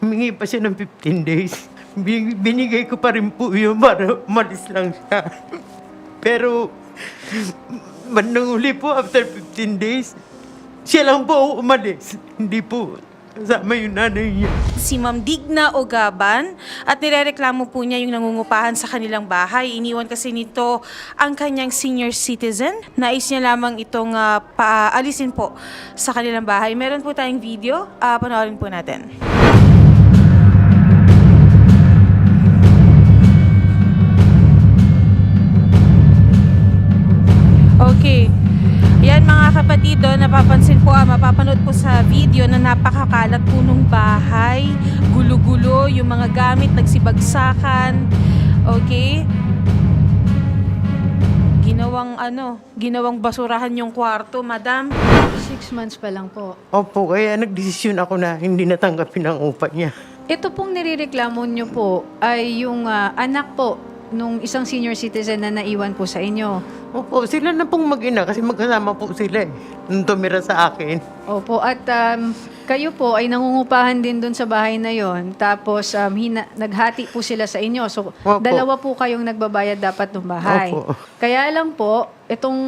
humingi pa siya ng 15 days. Binigay ko pa rin po yun para umalis lang siya. Pero, bandang uli po, after 15 days, siya lang po umalis. Hindi po kasama yung nanay niya. Si Ma'am Digna Ogaban at nirereklamo po niya yung nangungupahan sa kanilang bahay. Iniwan kasi nito ang kanyang senior citizen. Nais niya lamang itong paalisin po sa kanilang bahay. Meron po tayong video. Panoorin po natin. Okay. Yan mga kapatid, napapansin po, mapapanood po sa video na napakakalat po nung bahay. Gulo-gulo, yung mga gamit nagsibagsakan. Okay? Ginawang basurahan yung kwarto, madam. 6 months pa lang po. Opo, kaya nagdesisyon ako na hindi natanggapin ang upa niya. Ito pong nirereklamo nyo po ay yung anak po nung isang senior citizen na naiwan po sa inyo. Opo, sila na pong mag-ina kasi magkasama po sila eh. Nung tumira sa akin. Opo, at kayo po ay nangungupahan din dun sa bahay na yon. Tapos naghati po sila sa inyo. So, Opo. dalawa po kayong nagbabayad dapat ng bahay. Opo. Kaya lang po, itong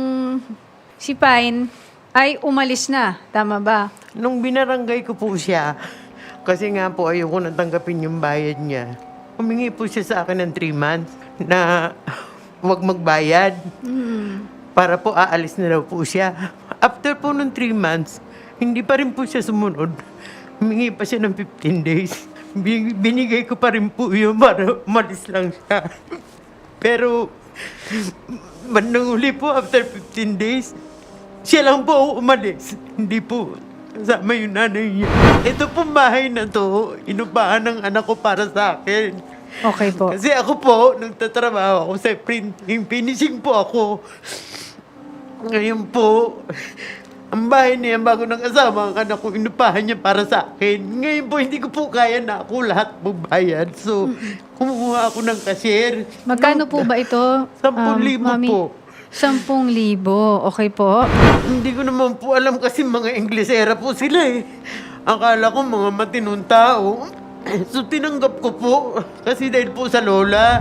si Pine ay umalis na. Tama ba? Nung binarangay ko po siya, kasi nga po ayoko nang tanggapin yung bayad niya, humingi po siya sa akin ng 3 months na huwag magbayad. Para po aalis na daw po siya. After po nung 3 months, hindi pa rin po siya sumunod. Humingi pa siya ng 15 days. Binigay ko pa rin po yun para umalis lang siya. Pero, bandang uli po, after 15 days, siya lang po umalis. Hindi po kasama yung nanay niya. Ito pong bahay na to, inupahan ng anak ko para sa akin. Okay po. Kasi ako po, nagtatrabaho ako sa printing, finishing po ako. Ngayon po, ang bahay niya, bago ng asawa, ang anak ko, inupahan niya para sa akin. Ngayon po, hindi ko po kaya na ako lahat magbayad. So, kumuha ako ng cashier. Magkano po ba ito? 10,000 Mami? po. 10,000. Okay po. Hindi ko naman po alam kasi mga Inglesera po sila eh. Akala ko mga matinong tao. So tinanggap ko po kasi dahil po sa lola.